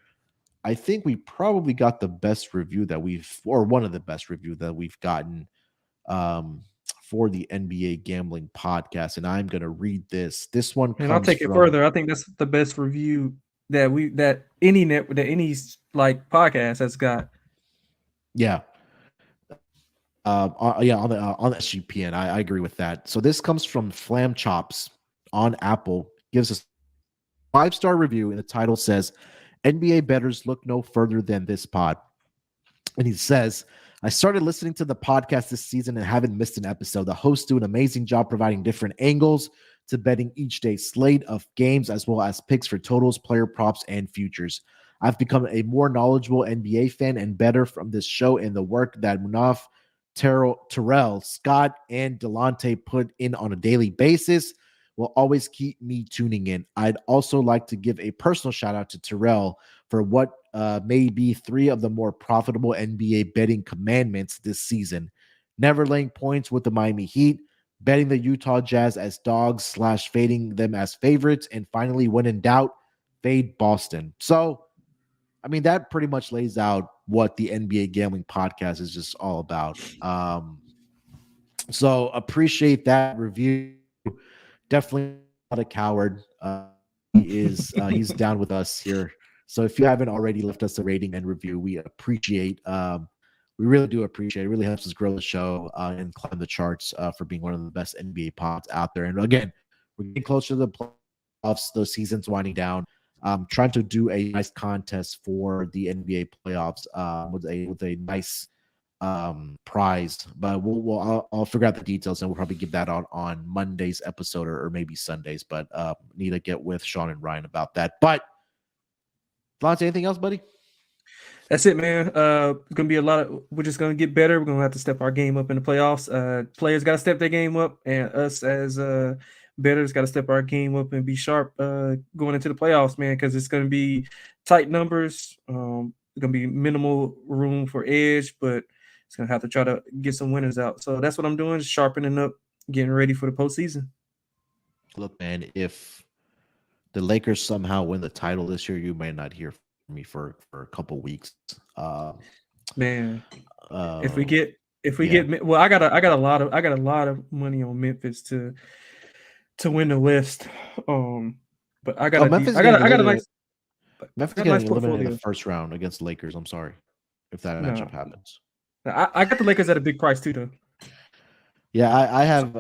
I think we probably got the best review that one of the best review that we've gotten for the NBA gambling podcast. And I'm going to read this. This one
And I'll
comes
take it
from,
further. I think that's the best review that any like podcast has got.
Yeah. On the SGPN. I agree with that. So this comes from Flam Chops on Apple. Gives us 5-star review, and the title says, NBA bettors look no further than this pod. And he says, I started listening to the podcast this season and haven't missed an episode. The hosts do an amazing job providing different angles to betting each day's slate of games, as well as picks for totals, player props, and futures. I've become a more knowledgeable NBA fan and better from this show and the work that Munaf, Terrell, Scott, and Delonte put in on a daily basis will always keep me tuning in. I'd also like to give a personal shout out to Terrell for what may be 3 of the more profitable NBA betting commandments this season. Never laying points with the Miami Heat, betting the Utah Jazz as dogs / fading them as favorites, and finally, when in doubt, fade Boston. So, I mean, that pretty much lays out what the NBA gambling podcast is just all about. So appreciate that review. Definitely not a coward. He's down with us here. So if you haven't already left us a rating and review, we appreciate. We really do appreciate it. It really helps us grow the show and climb the charts for being one of the best NBA pods out there. And again, we're getting closer to the playoffs. The season's winding down. Trying to do a nice contest for the NBA playoffs with a nice prize, but I'll figure out the details and we'll probably give that out on Monday's episode or maybe Sundays. But need to get with Sean and Ryan about that. But Lance, anything else, buddy?
That's it, man. It's gonna be a lot of. We're just gonna get better. We're gonna have to step our game up in the playoffs. Players got to step their game up, and us as bettors got to step our game up and be sharp going into the playoffs, man. Because it's gonna be tight numbers. Gonna be minimal room for edge, but it's gonna have to try to get some winners out. So that's what I'm doing, sharpening up, getting ready for the postseason.
Look, man, if the Lakers somehow win the title this year, you may not hear from me for a couple weeks.
Man, if we get well, I got a lot of money on Memphis to win the West. But I got
Memphis
getting eliminated
in the first round against the Lakers. I'm sorry if that matchup happens.
I got the Lakers at a big price too, though.
Yeah, I have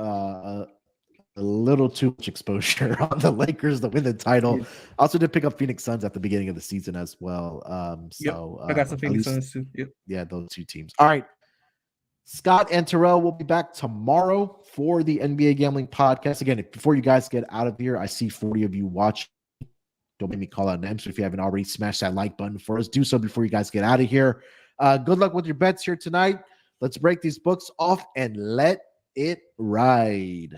a little too much exposure on the Lakers to win the title. Yeah. Also did pick up Phoenix Suns at the beginning of the season as well.
I got some Phoenix Suns too. Yep.
Yeah, those 2 teams. All right. Scott and Terrell will be back tomorrow for the NBA Gambling Podcast. Again, before you guys get out of here, I see 40 of you watching. Don't make me call out names. So if you haven't already, smash that like button for us. Do so before you guys get out of here. Good luck with your bets here tonight. Let's break these books off and let it ride.